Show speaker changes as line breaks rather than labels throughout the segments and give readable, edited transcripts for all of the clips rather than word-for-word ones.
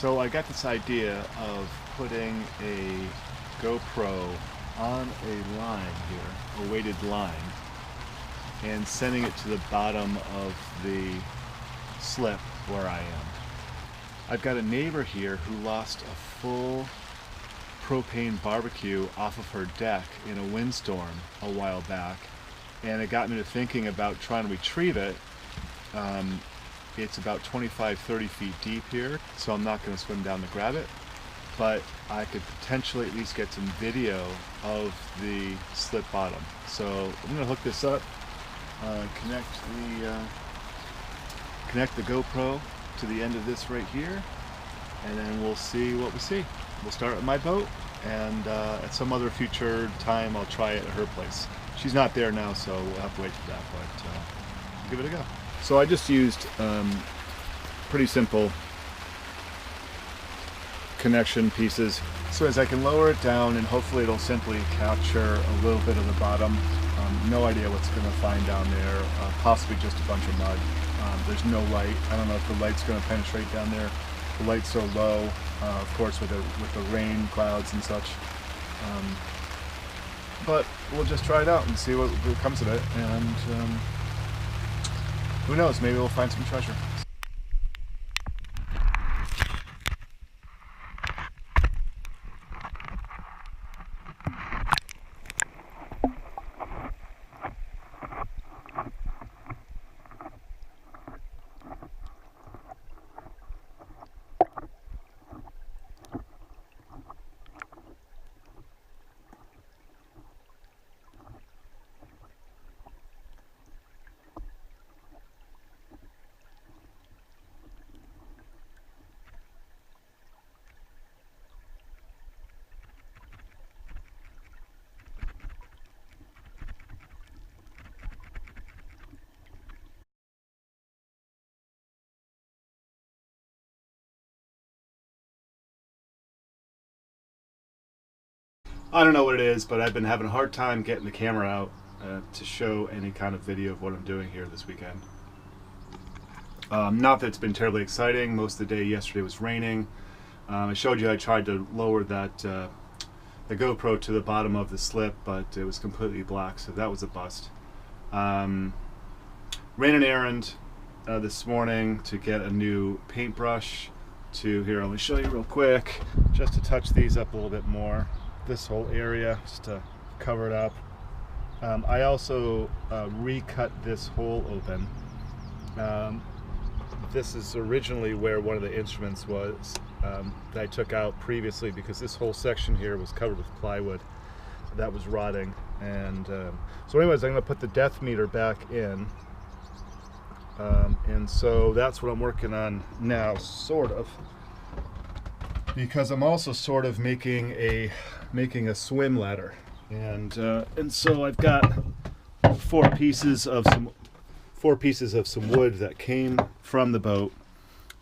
So I got this idea of putting a GoPro on a line here, a weighted line, and sending it to the bottom of the slip where I am. I've got a neighbor here who lost a full propane barbecue off of her deck in a windstorm a while back, and it got me to thinking about trying to retrieve it. It's about 25-30 feet deep here, so I'm not going to swim down to grab it, but I could potentially at least get some video of the slip bottom. So I'm going to hook this up, connect the GoPro to the end of this right here, and then we'll see what we see. We'll start at my boat, and at some other future time I'll try it at her place. She's not there now, so we'll have to wait for that, but give it a go. So I just used pretty simple connection pieces, so as I can lower it down and hopefully it'll simply capture a little bit of the bottom. No idea what's going to find down there, possibly just a bunch of mud. There's no light. I don't know if the light's going to penetrate down there. The light's so low, of course, with the rain clouds and such. But we'll just try it out and see what comes of it, and who knows, maybe we'll find some treasure. I don't know what it is, but I've been having a hard time getting the camera out to show any kind of video of what I'm doing here this weekend. Not that it's been terribly exciting. Most of the day yesterday was raining. I showed you I tried to lower that the GoPro to the bottom of the slip, but it was completely black, so that was a bust. Ran an errand this morning to get a new paintbrush. Here, let me show you real quick, just to touch these up a little bit more. This whole area, just to cover it up. I also recut this hole open. This is originally where one of the instruments was that I took out previously, because this whole section here was covered with plywood that was rotting. And so anyways, I'm going to put the depth meter back in, and so that's what I'm working on now, sort of, because I'm also sort of making a swim ladder, and so I've got four pieces of some wood that came from the boat.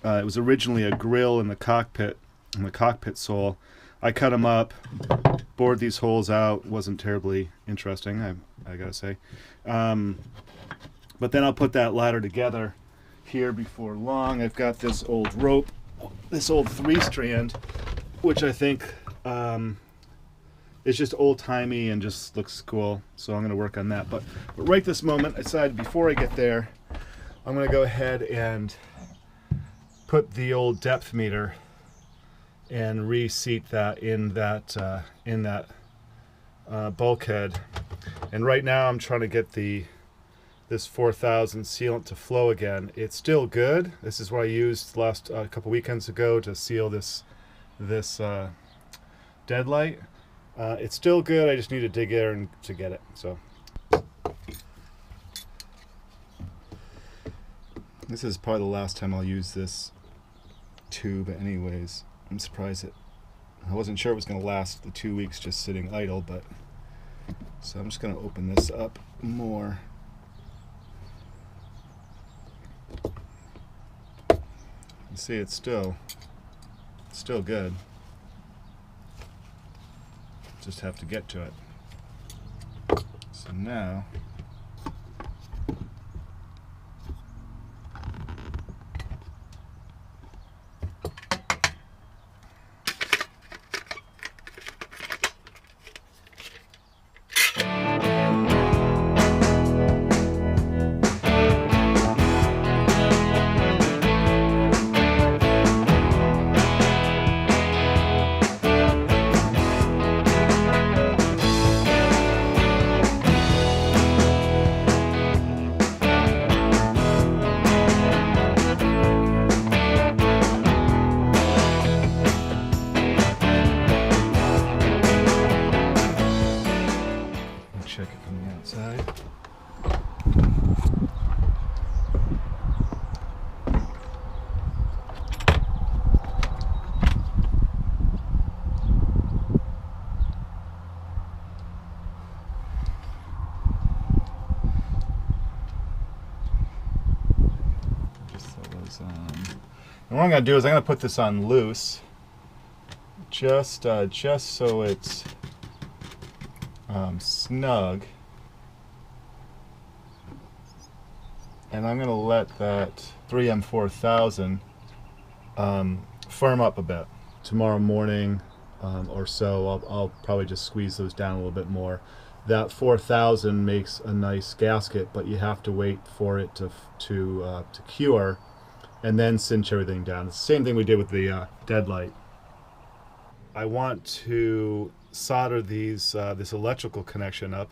It was originally a grill in the cockpit sole. I cut them up, bored these holes out. Wasn't terribly interesting, I gotta say. But then I'll put that ladder together here before long. I've got this old rope, this old 3-strand, which I think is just old-timey and just looks cool, so I'm going to work on that. But right this moment, I decided before I get there, I'm going to go ahead and put the old depth meter and reseat that in that bulkhead. And right now I'm trying to get this 4000 sealant to flow again. It's still good. This is what I used last couple weekends ago to seal this deadlight. It's still good. I just need to dig in to get it. So this is probably the last time I'll use this tube anyways. I'm surprised I wasn't sure it was going to last the 2 weeks just sitting idle, but so I'm just going to open this up more. You see, it's still good. Just have to get to it. So now goes on. And what I'm going to do is I'm going to put this on loose, just so it's snug. And I'm going to let that 3M4000 firm up a bit. Tomorrow morning or so, I'll probably just squeeze those down a little bit more. That 4000 makes a nice gasket, but you have to wait for it to cure and then cinch everything down. It's the same thing we did with the deadlight. I want to solder these this electrical connection up,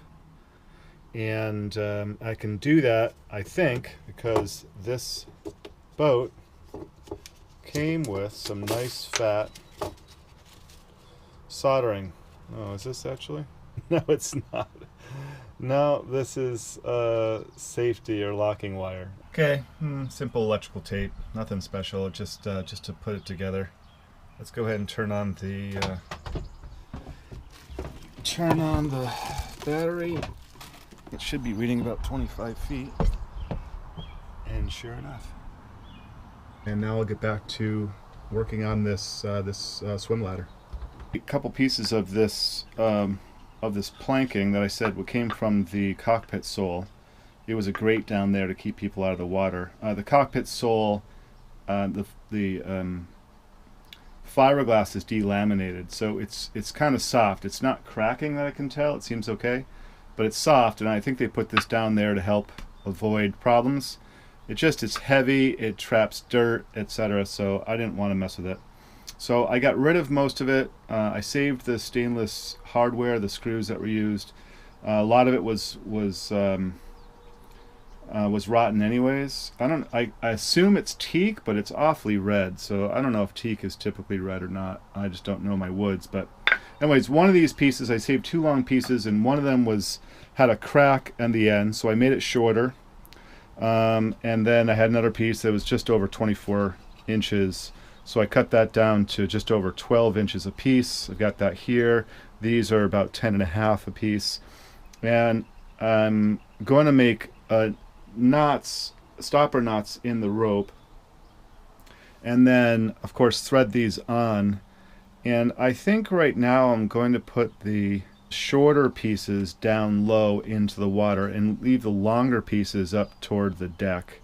and I can do that, I think, because this boat came with some nice fat soldering. Oh, is this actually? No, it's not. No, this is safety or locking wire. Okay, simple electrical tape, nothing special, just to put it together. Let's go ahead and turn on the battery. It should be reading about 25 feet, and sure enough. And now I'll get back to working on this swim ladder. A couple pieces of this planking that I said came from the cockpit sole. It was a grate down there to keep people out of the water. The cockpit sole, the fiberglass is delaminated, so it's kind of soft. It's not cracking that I can tell. It seems okay, but it's soft, and I think they put this down there to help avoid problems. It's heavy, it traps dirt, etc. So I didn't want to mess with it. So I got rid of most of it. I saved the stainless hardware, the screws that were used. A lot of it was rotten anyways. I assume it's teak, but it's awfully red. So I don't know if teak is typically red or not. I just don't know my woods. But anyways, one of these pieces, I saved two long pieces, and one of them had a crack at the end, so I made it shorter. And then I had another piece that was just over 24 inches. So I cut that down to just over 12 inches a piece. I've got that here. These are about 10.5 a piece. And I'm going to make stopper knots in the rope. And then, of course, thread these on. And I think right now I'm going to put the shorter pieces down low into the water and leave the longer pieces up toward the deck.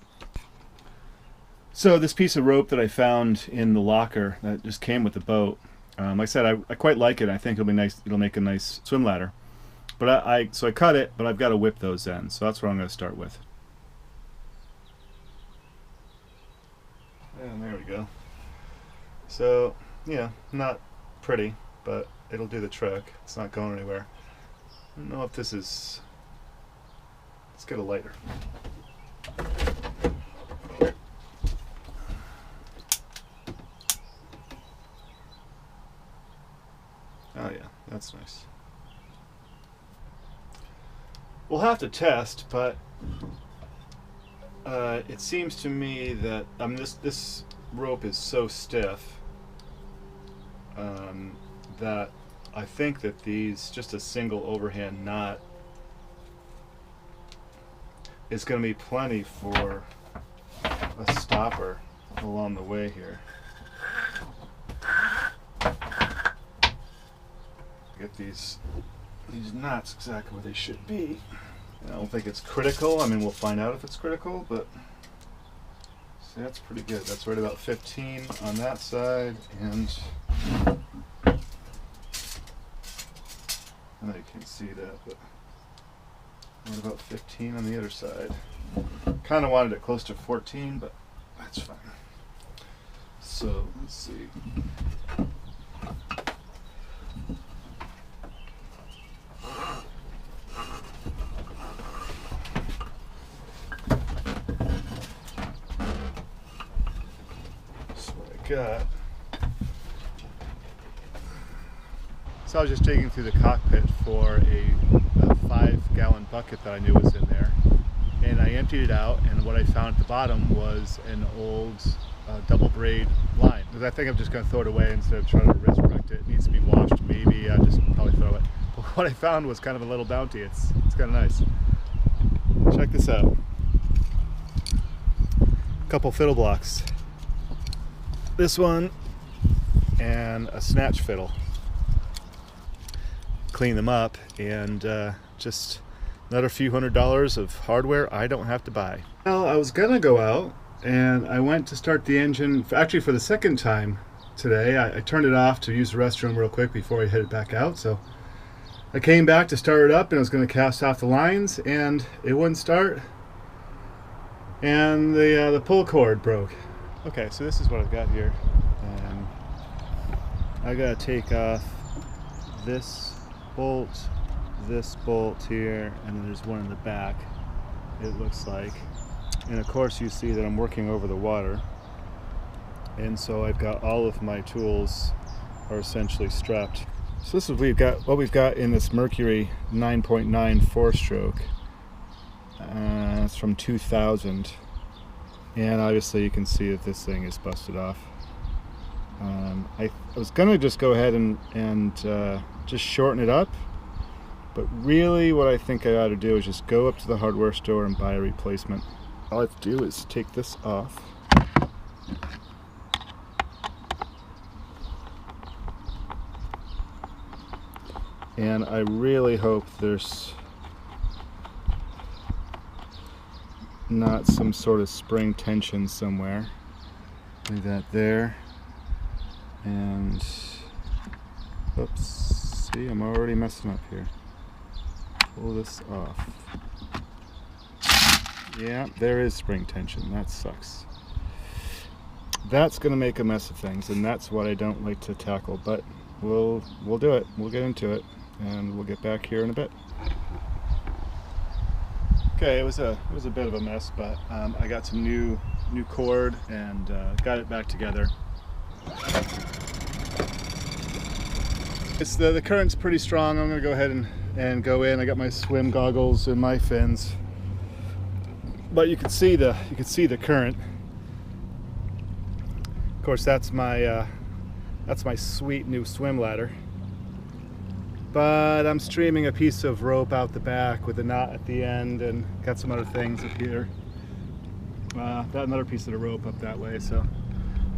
So this piece of rope that I found in the locker that just came with the boat, like I said, I quite like it. I think it'll be nice. It'll make a nice swim ladder. But so I cut it, but I've got to whip those ends. So that's what I'm going to start with. And there we go. So yeah, not pretty, but it'll do the trick. It's not going anywhere. I don't know if this is... Let's get a lighter. Oh yeah, that's nice. We'll have to test, but it seems to me that this rope is so stiff that I think that just a single overhand knot is going to be plenty for a stopper along the way here. Get these knots exactly where they should be. I don't think it's critical. I mean, we'll find out if it's critical, but see, that's pretty good. That's right about 15 on that side, and I know you can't see that, but right about 15 on the other side. Kind of wanted it close to 14, but that's fine. So let's see. Got. So I was just digging through the cockpit for a 5-gallon bucket that I knew was in there, and I emptied it out, and what I found at the bottom was an old double braid line. Because I think I'm just going to throw it away instead of trying to resurrect it. It needs to be washed, maybe. I'll just probably throw it. But what I found was kind of a little bounty. It's kind of nice. Check this out. couple fiddle blocks. This one and a snatch fiddle. Clean them up, and just another few $100s of hardware I don't have to buy. Well, I was gonna go out, and I went to start the engine, actually for the second time today. I turned it off to use the restroom real quick before I headed back out. So I came back to start it up, and I was going to cast off the lines, and it wouldn't start, and the pull cord broke. Okay, so this is what I've got here. I gotta take off this bolt here, and then there's one in the back, it looks like. And of course you see that I'm working over the water, and so I've got all of my tools are essentially strapped. So this is what we've got in this Mercury 9.9 4-stroke. It's from 2000, and obviously you can see that this thing is busted off. I was gonna just go ahead and just shorten it up, but really what I think I ought to do is just go up to the hardware store and buy a replacement. All I have to do is take this off. And I really hope there's not some sort of spring tension somewhere. Leave that there. And oops, see, I'm already messing up here. Pull this off. Yeah, there is spring tension. That sucks. That's gonna make a mess of things, and that's what I don't like to tackle, but we'll do it. We'll get into it, and we'll get back here in a bit. Okay, it was a bit of a mess, but I got some new cord and got it back together. The current's pretty strong. I'm gonna go ahead and go in. I got my swim goggles and my fins, but you can see the current. Of course, that's my sweet new swim ladder. But I'm streaming a piece of rope out the back with a knot at the end, and got some other things up here. Got another piece of the rope up that way, so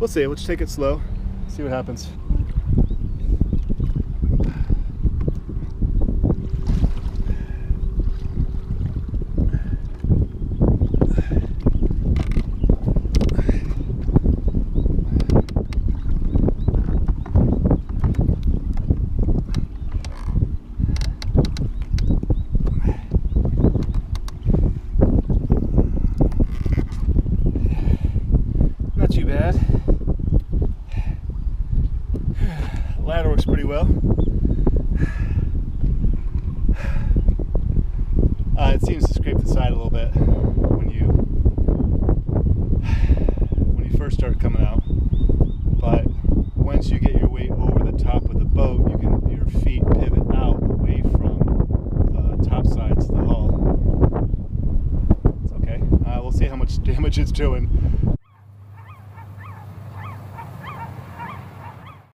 we'll see. We'll just take it slow, see what happens. Ladder works pretty well. It seems to scrape the side a little bit when you first start coming out, but once you get your weight over the top of the boat, your feet pivot out away from the top sides of the hull. It's okay. We'll see how much damage it's doing.